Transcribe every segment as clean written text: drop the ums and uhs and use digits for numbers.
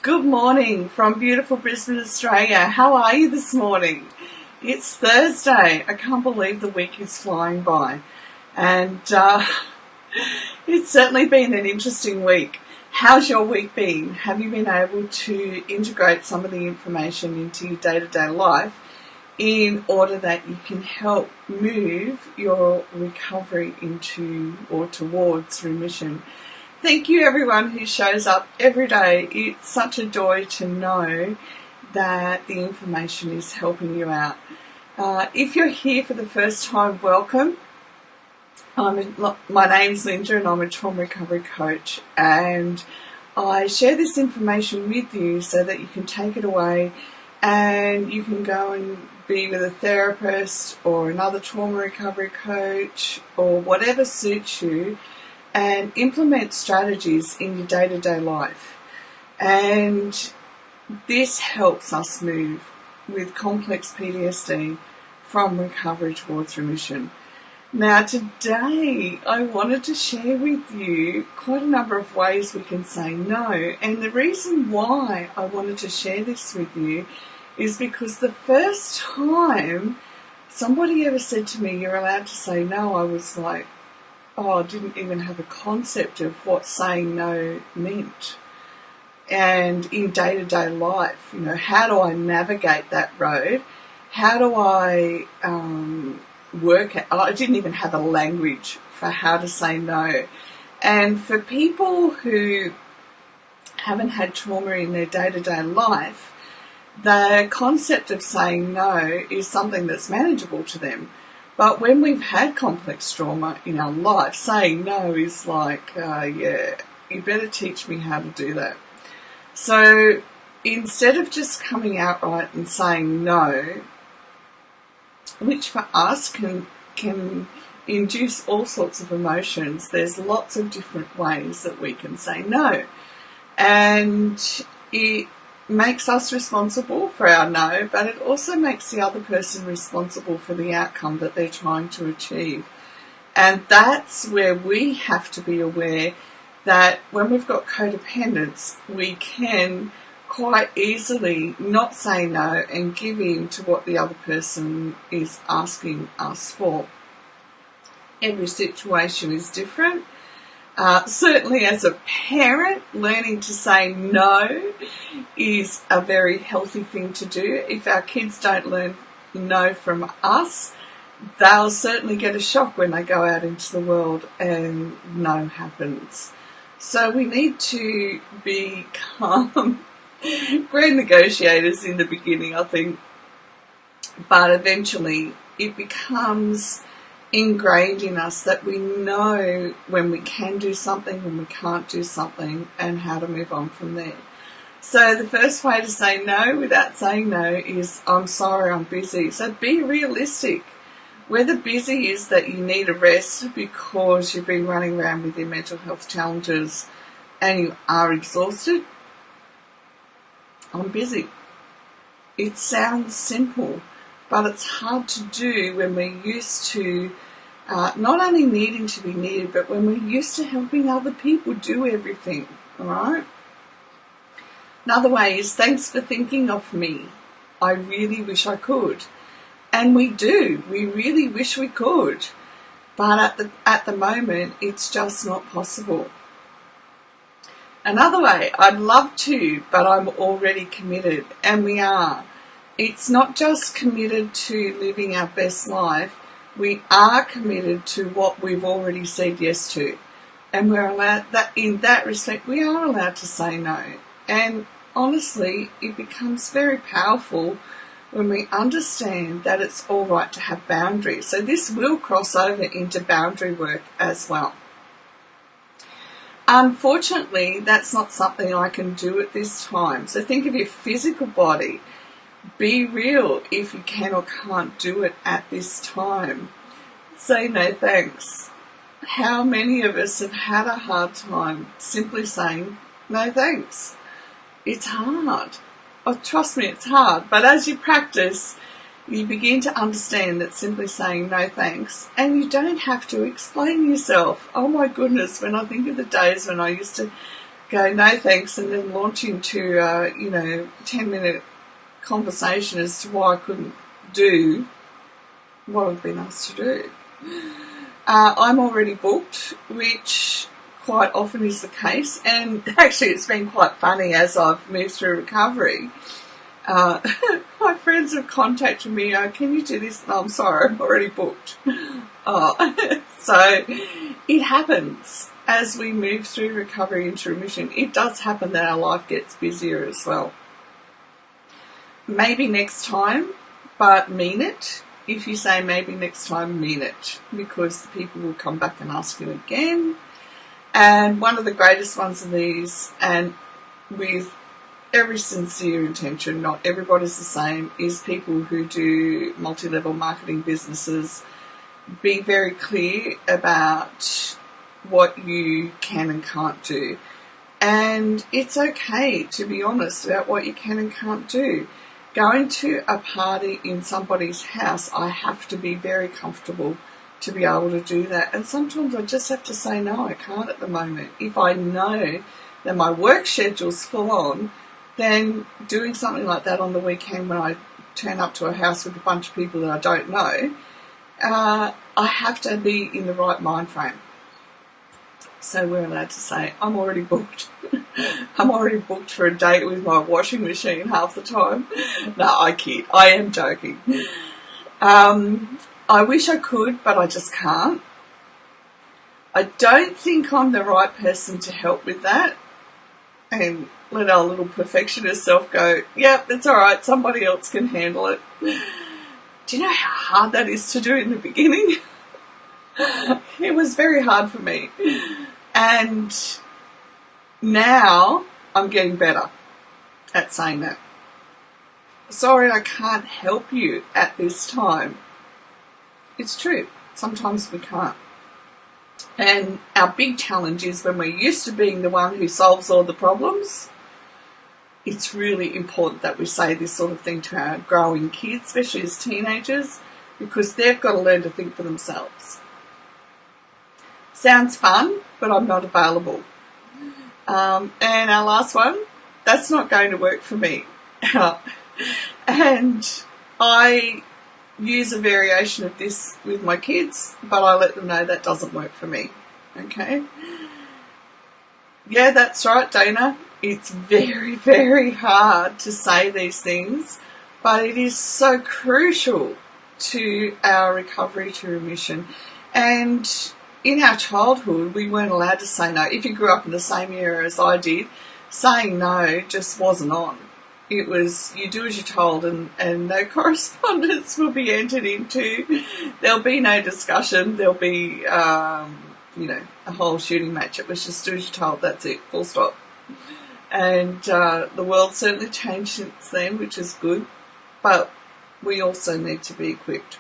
Good morning from beautiful Brisbane, Australia. How are you this morning? It's Thursday. I can't believe the week is flying by. And it's certainly been an interesting week. How's your week been? Have you been able to integrate some of the information into your day-to-day life in order that you can help move your recovery into or towards remission? Thank you everyone who shows up every day. It's such a joy to know that the information is helping you out. If you're here for the first time, welcome. My name's Linda and I'm a trauma recovery coach, and I share this information with you so that you can take it away and you can go and be with a therapist or another trauma recovery coach or whatever suits you, and implement strategies in your day-to-day life. And this helps us move with complex PTSD from recovery towards remission. Now today I wanted to share with you quite a number of ways we can say no, and the reason why I wanted to share this with you is because the first time somebody ever said to me, "You're allowed to say no," I was like, I didn't even have a concept of what saying no meant. And in day-to-day life, how do I navigate that road? How do I work it? I didn't even have a language for how to say no. And for people who haven't had trauma in their day-to-day life, the concept of saying no is something that's manageable to them. But when we've had complex trauma in our life, saying no is like, you better teach me how to do that. So instead of just coming outright and saying no, which for us can induce all sorts of emotions, there's lots of different ways that we can say no. And it makes us responsible for our no, but it also makes the other person responsible for the outcome that they're trying to achieve. And that's where we have to be aware that when we've got codependence, we can quite easily not say no and give in to what the other person is asking us for. Every situation is different. Certainly as a parent, learning to say no is a very healthy thing to do. If our kids don't learn no from us, they'll certainly get a shock when they go out into the world and no happens. So we need to be calm, great negotiators in the beginning, I think, but eventually it becomes ingrained in us that we know when we can do something, when we can't do something, and how to move on from there. So the first way to say no without saying no is, "I'm sorry, I'm busy." So be realistic. Whether busy is that you need a rest because you've been running around with your mental health challenges and you are exhausted, "I'm busy." It sounds simple, but it's hard to do when we're used to not only needing to be needed, but when we're used to helping other people do everything, all right? Another way is, "Thanks for thinking of me. I really wish I could." And we do. We really wish we could. But at the moment, it's just not possible. Another way, "I'd love to, but I'm already committed." And we are. It's not just committed to living our best life, we are committed to what we've already said yes to. And we're allowed that, in that respect, we are allowed to say no. And honestly, it becomes very powerful when we understand that it's all right to have boundaries. So this will cross over into boundary work as well. Unfortunately, that's not something I can do at this time. So think of your physical body. Be real if you can or can't do it at this time. Say no thanks. How many of us have had a hard time simply saying no thanks? It's hard. Oh, trust me, it's hard. But as you practice, you begin to understand that simply saying no thanks, and you don't have to explain yourself. Oh my goodness, when I think of the days when I used to go, no thanks, and then launch into, 10-minute conversation as to why I couldn't do what I've been asked to do. I'm already booked, which quite often is the case, and actually it's been quite funny as I've moved through recovery. My friends have contacted me, can you do this? No, I'm sorry, I'm already booked. So it happens as we move through recovery into remission. It does happen that our life gets busier as well. Maybe next time, but mean it. If you say maybe next time, mean it, because the people will come back and ask you again. And one of the greatest ones of these, and with every sincere intention, not everybody's the same, is people who do multi-level marketing businesses. Be very clear about what you can and can't do. And it's okay to be honest about what you can and can't do. Going to a party in somebody's house, I have to be very comfortable to be able to do that. And sometimes I just have to say, no, I can't at the moment. If I know that my work schedule's full on, then doing something like that on the weekend when I turn up to a house with a bunch of people that I don't know, I have to be in the right mind frame. So we're allowed to say, I'm already booked. I'm already booked for a date with my washing machine half the time. No, I kid. I am joking. I wish I could, but I just can't. I don't think I'm the right person to help with that. And let our little perfectionist self go, yep, it's all right, somebody else can handle it. Do you know how hard that is to do in the beginning? It was very hard for me. And now I'm getting better at saying that. Sorry, I can't help you at this time. It's true. Sometimes we can't. And our big challenge is when we're used to being the one who solves all the problems, it's really important that we say this sort of thing to our growing kids, especially as teenagers, because they've got to learn to think for themselves. Sounds fun, but I'm not available. And our last one, that's not going to work for me. And I use a variation of this with my kids, but I let them know that doesn't work for me. Okay? Yeah, that's right, Dana. It's very, very hard to say these things, but it is so crucial to our recovery to remission. And in our childhood, we weren't allowed to say no. If you grew up in the same era as I did, saying no just wasn't on. It was, you do as you're told, and no correspondence will be entered into. There'll be no discussion. There'll be, a whole shooting match. It was just do as you're told. That's it. Full stop. And the world certainly changed since then, which is good. But we also need to be equipped.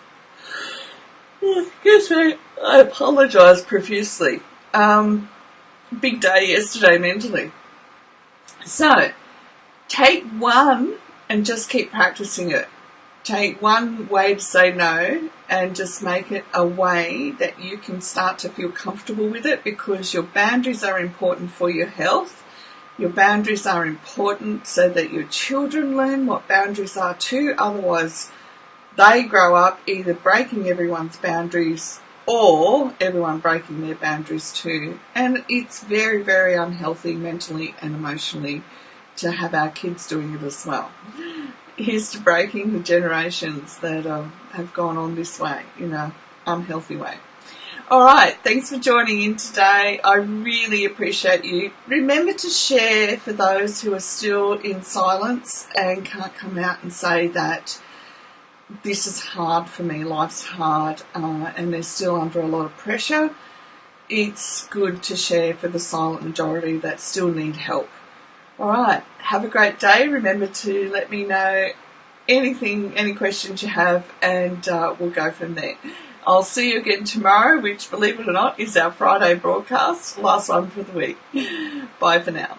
Excuse me. I apologise profusely. Big day yesterday mentally. So, take one and just keep practicing it. Take one way to say no and just make it a way that you can start to feel comfortable with it, because your boundaries are important for your health. Your boundaries are important so that your children learn what boundaries are too. Otherwise, they grow up either breaking everyone's boundaries or everyone breaking their boundaries too. And it's very, very unhealthy mentally and emotionally to have our kids doing it as well. Here's to breaking the generations that have gone on this way, in an unhealthy way. All right, thanks for joining in today. I really appreciate you. Remember to share for those who are still in silence and can't come out and say that this is hard for me, life's hard, and they're still under a lot of pressure. It's good to share for the silent majority that still need help. All right, have a great day. Remember to let me know any questions you have, and we'll go from there. I'll see you again tomorrow, which, believe it or not, is our Friday broadcast, last one for the week. Bye for now.